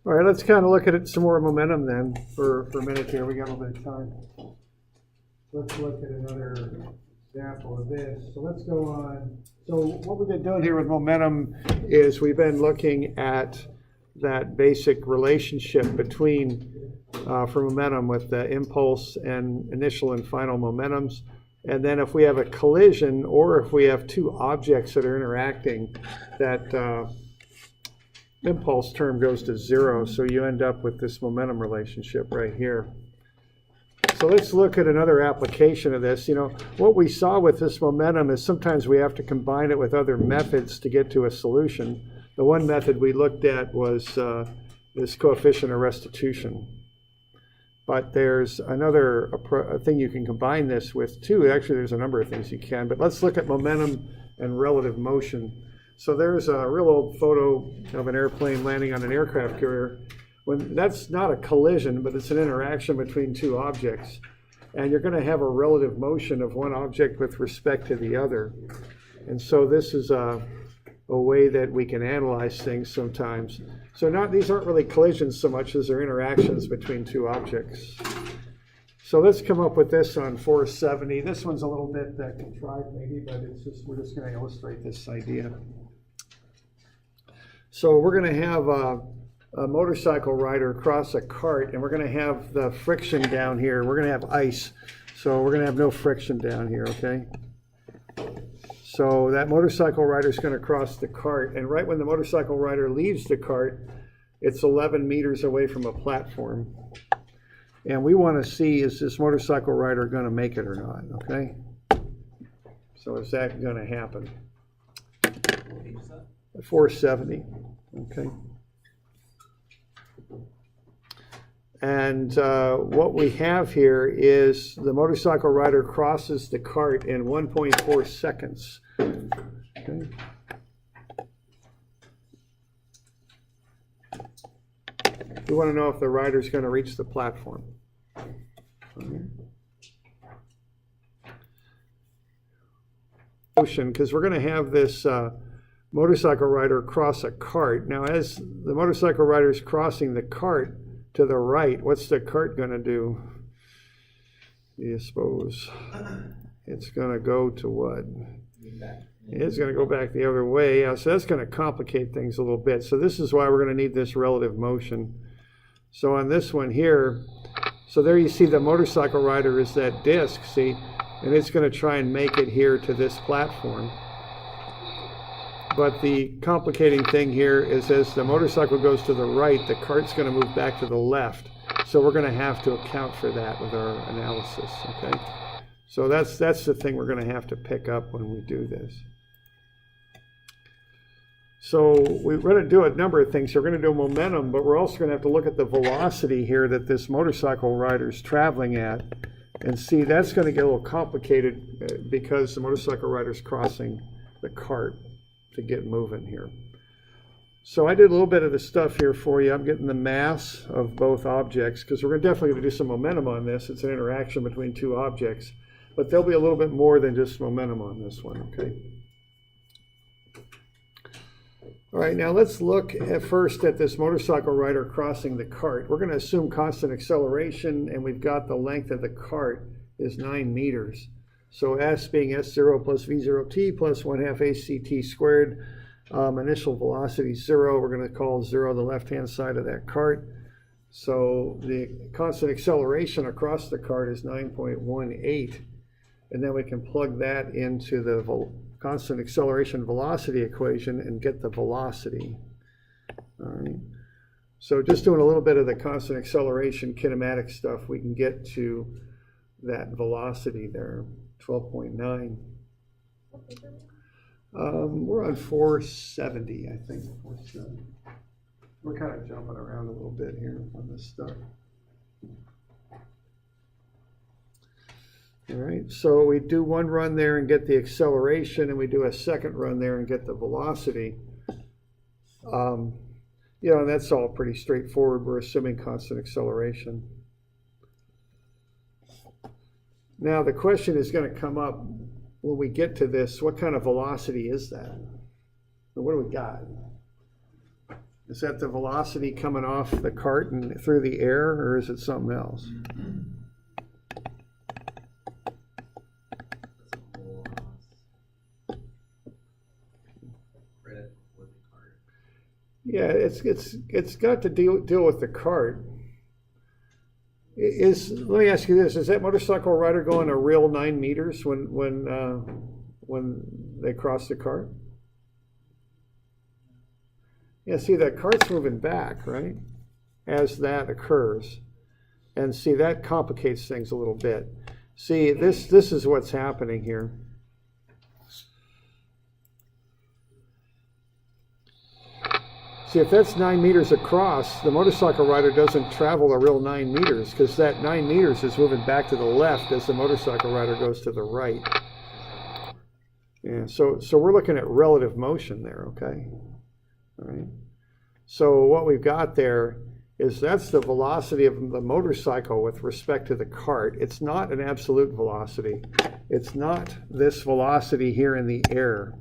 All right, let's kind of look at it some more momentum then for a minute here. We got a little bit of time. Let's look at another example of this. So let's go on. So what we've been doing here with momentum is we've been looking at that basic relationship between for momentum with the impulse and initial and final momentums. And then if we have a collision or if we have two objects that are interacting, that impulse term goes to zero. So you end up with this momentum relationship right here. So let's look at another application of this. You know, what we saw with this momentum is sometimes we have to combine it with other methods to get to a solution. The one method we looked at was this coefficient of restitution. But there's another thing you can combine this with too. Actually, there's a number of things you can. But let's look at momentum and relative motion. So there's a real old photo of an airplane landing on an aircraft carrier. When that's not a collision, but it's an interaction between two objects. And you're going to have a relative motion of one object with respect to the other. And so this is a way that we can analyze things sometimes. So these aren't really collisions so much as they're interactions between two objects. So let's come up with this on 470. This one's a little bit contrived maybe, but we're just going to illustrate this idea. So we're going to have a motorcycle rider cross a cart, and we're going to have the friction down here. We're going to have ice, so we're going to have no friction down here, okay? So that motorcycle rider is going to cross the cart, and right when the motorcycle rider leaves the cart, it's 11 meters away from a platform. And we want to see, is this motorcycle rider going to make it or not, okay? So is that going to happen? 470, okay? And what we have here is the motorcycle rider crosses the cart in 1.4 seconds. Okay. We want to know if the rider is going to reach the platform. Motion, because we're going to have this motorcycle rider cross a cart. Now, as the motorcycle rider is crossing the cart to the right, what's the cart going to do? You suppose it's going to go to what? It's going to go back the other way. So that's going to complicate things a little bit. So this is why we're going to need this relative motion. So on this one here, so there you see the motorcycle rider is that disc, see? And it's going to try and make it here to this platform. But the complicating thing here is as the motorcycle goes to the right, the cart's going to move back to the left. So we're going to have to account for that with our analysis, okay? So that's the thing we're going to have to pick up when we do this. So we're going to do a number of things. We're going to do momentum, but we're also going to have to look at the velocity here that this motorcycle rider is traveling at. And see, that's going to get a little complicated because the motorcycle rider is crossing the cart to get moving here. So I did a little bit of the stuff here for you. I'm getting the mass of both objects because we're definitely going to do some momentum on this. It's an interaction between two objects, but there'll be a little bit more than just momentum on this one, okay? All right, now let's look at first at this motorcycle rider crossing the cart. We're going to assume constant acceleration, and we've got the length of the cart is 9 meters. So S being S0 plus V0t plus 1/2 ACT squared. Initial velocity 0. We're going to call 0 the left-hand side of that cart. So the constant acceleration across the cart is 9.18. And then we can plug that into the constant acceleration velocity equation and get the velocity. All right. So just doing a little bit of the constant acceleration kinematic stuff, we can get to that velocity there, 12.9. We're on 470, I think. 470. We're kind of jumping around a little bit here on this stuff. All right, so we do one run there and get the acceleration, and we do a second run there and get the velocity. You know, and that's all pretty straightforward. We're assuming constant acceleration. Now the question is going to come up when we get to this, what kind of velocity is that? And what do we got? Is that the velocity coming off the cart and through the air, or is it something else? Yeah, it's got to deal with the cart. Let me ask you this: is that motorcycle rider going a real 9 meters when they cross the cart? Yeah, see, that cart's moving back, right, as that occurs. And see, that complicates things a little bit. See, this is what's happening here. See, if that's 9 meters across, the motorcycle rider doesn't travel a real 9 meters, because that 9 meters is moving back to the left as the motorcycle rider goes to the right. Yeah, so we're looking at relative motion there, okay? All right. So what we've got there is that's the velocity of the motorcycle with respect to the cart. It's not an absolute velocity. It's not this velocity here in the air.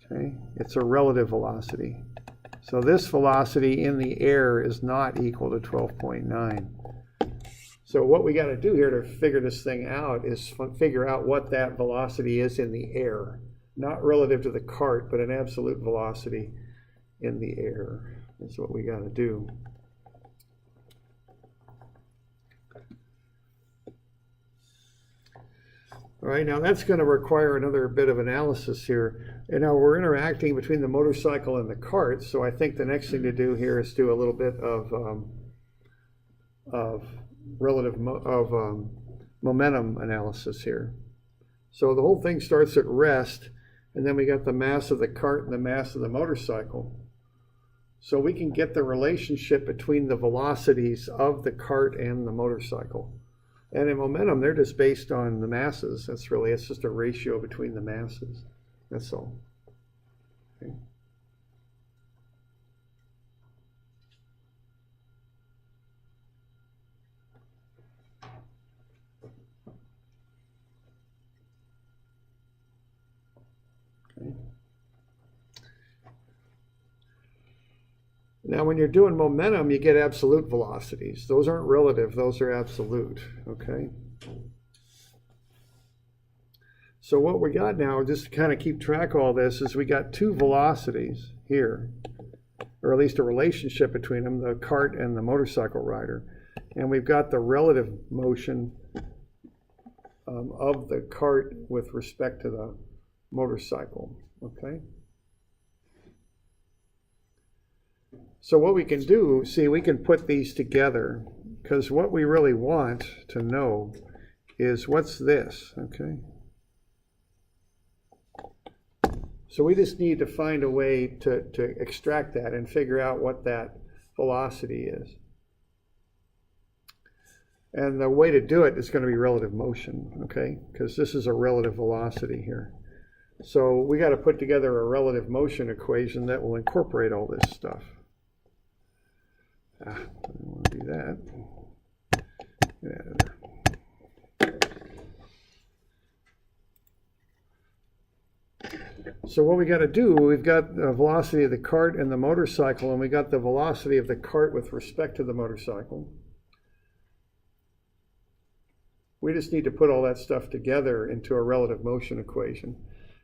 Okay? It's a relative velocity. So this velocity in the air is not equal to 12.9. So what we got to do here to figure this thing out is figure out what that velocity is in the air. Not relative to the cart, but an absolute velocity in the air. That's what we got to do. All right, now that's going to require another bit of analysis here. And now we're interacting between the motorcycle and the cart, so I think the next thing to do here is do a little bit of momentum analysis here. So the whole thing starts at rest, and then we got the mass of the cart and the mass of the motorcycle. So we can get the relationship between the velocities of the cart and the motorcycle. And in momentum, they're just based on the masses. It's just a ratio between the masses. That's all. Okay. Okay. Now, when you're doing momentum, you get absolute velocities. Those aren't relative, those are absolute, okay? So what we got now, just to kind of keep track of all this, is we got two velocities here, or at least a relationship between them, the cart and the motorcycle rider. And we've got the relative motion of the cart with respect to the motorcycle, okay? So what we can do, see, we can put these together, because what we really want to know is what's this, okay? So we just need to find a way to extract that and figure out what that velocity is. And the way to do it is going to be relative motion, okay? Because this is a relative velocity here. So we got to put together a relative motion equation that will incorporate all this stuff. I don't want to do that. Yeah. So what we got to do, we've got the velocity of the cart and the motorcycle, and we got the velocity of the cart with respect to the motorcycle. We just need to put all that stuff together into a relative motion equation.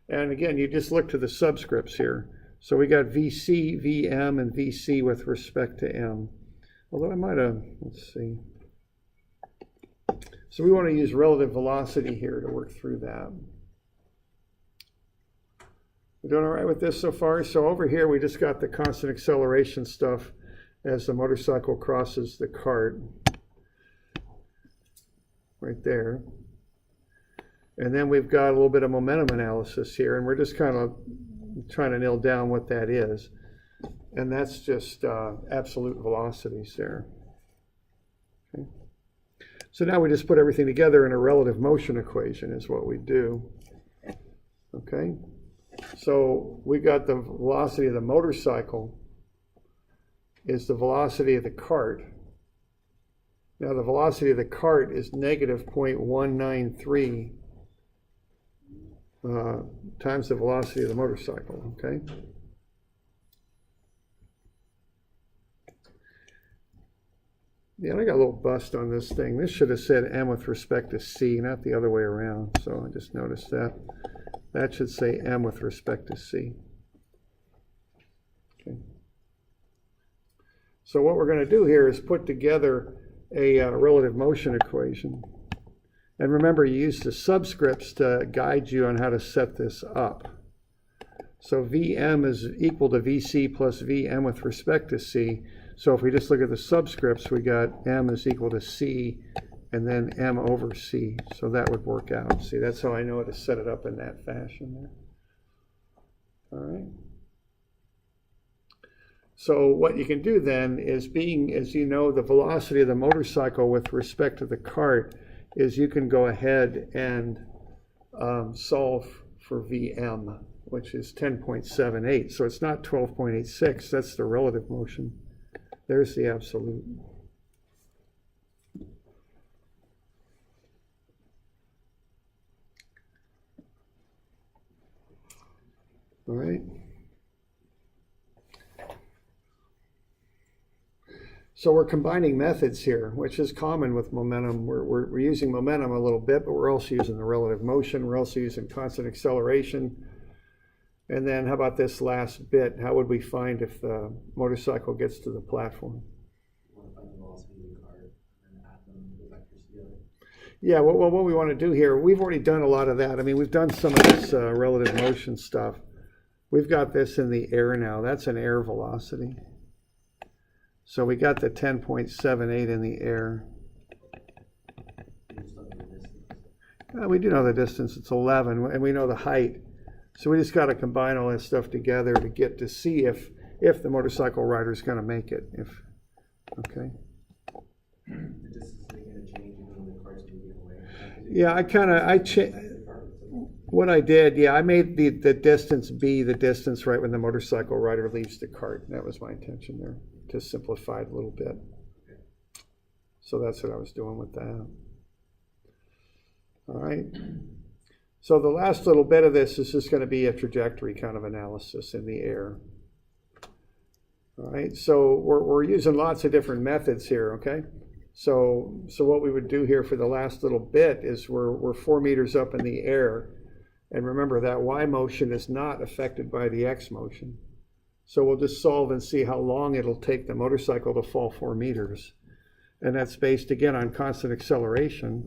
And again, you just look to the subscripts here. So we got VC, VM, and VC with respect to M. Although I might have, let's see. So we want to use relative velocity here to work through that. We're doing all right with this so far? So over here, we just got the constant acceleration stuff as the motorcycle crosses the cart. Right there. And then we've got a little bit of momentum analysis here, and we're just kind of trying to nail down what that is. And that's just absolute velocities there. Okay. So now we just put everything together in a relative motion equation is what we do. Okay. So we got the velocity of the motorcycle is the velocity of the cart. Now the velocity of the cart is negative 0.193 times the velocity of the motorcycle, okay? Yeah, I got a little bust on this thing. This should have said M with respect to C, not the other way around. So I just noticed that. That should say M with respect to C. Okay. So what we're going to do here is put together a relative motion equation. And remember, you use the subscripts to guide you on how to set this up. So Vm is equal to Vc plus Vm with respect to C. So if we just look at the subscripts, we got M is equal to C and then M over C. So that would work out. See, that's how I know to set it up in that fashion there. All right. So what you can do then is, being, as you know, the velocity of the motorcycle with respect to the cart, is you can go ahead and solve for Vm, which is 10.78. So it's not 12.86. That's the relative motion. There's the absolute. All right. So we're combining methods here, which is common with momentum. We're using momentum a little bit, but we're also using the relative motion. We're also using constant acceleration. And then how about this last bit? How would we find if the motorcycle gets to the platform? Yeah, well, what we want to do here, we've already done a lot of that. I mean, we've done some of this relative motion stuff. We've got this in the air now. That's an air velocity. So we got the 10.78 in the air. We do know the distance. It's 11, and we know the height. So we just got to combine all that stuff together to get to see if the motorcycle rider is going to make it. Okay. The distance is going to change when the car's moving away. Yeah, what I did, yeah, I made the distance be the distance right when the motorcycle rider leaves the cart. That was my intention there, to simplify it a little bit. So that's what I was doing with that. All right. So the last little bit of this is just going to be a trajectory kind of analysis in the air. All right, so we're using lots of different methods here, okay? So what we would do here for the last little bit is we're 4 meters up in the air. And remember that Y motion is not affected by the X motion. So we'll just solve and see how long it'll take the motorcycle to fall 4 meters. And that's based, again, on constant acceleration,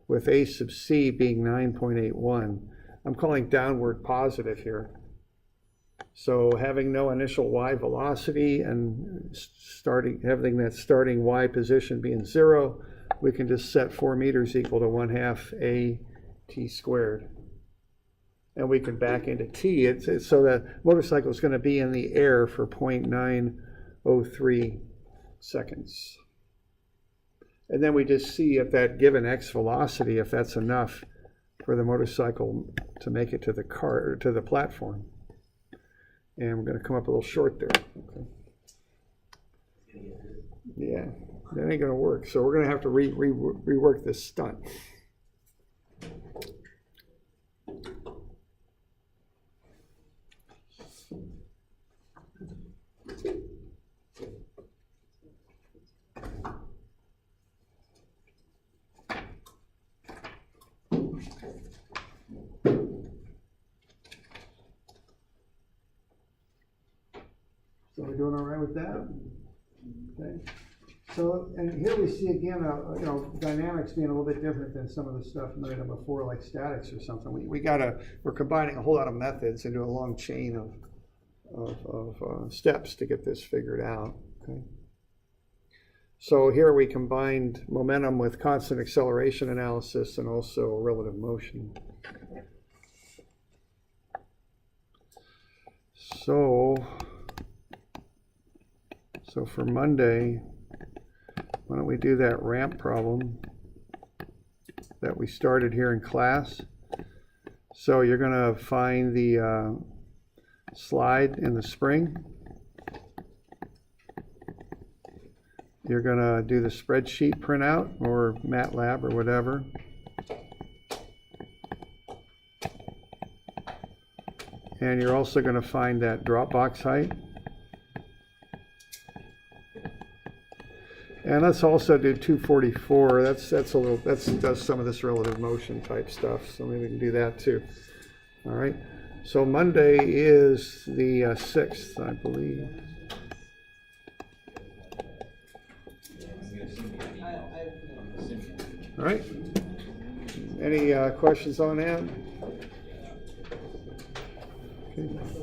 with A sub C being 9.81. I'm calling downward positive here. So having no initial Y velocity and having that starting Y position being 0, we can just set 4 meters equal to 1/2 A T squared. And we can back into T. So the motorcycle is going to be in the air for 0.903 seconds. And then we just see if that given X velocity, if that's enough for the motorcycle to make it to the car, or to the platform. And we're going to come up a little short there. Okay. Yeah, that ain't going to work. So we're going to have to rework this stunt. So we're doing all right with that? Okay. So, and here we see again, dynamics being a little bit different than some of the stuff we done before, like statics or something. We're combining a whole lot of methods into a long chain of steps to get this figured out. Okay. So here we combined momentum with constant acceleration analysis and also relative motion. So for Monday, why don't we do that ramp problem that we started here in class. So you're going to find the slide in the spring. You're going to do the spreadsheet printout or MATLAB or whatever. And you're also going to find that drop box height. And let's also do 244. That's a little, does some of this relative motion type stuff. So maybe we can do that too. All right. So Monday is the 6th, I believe. All right. Any questions on that? Okay.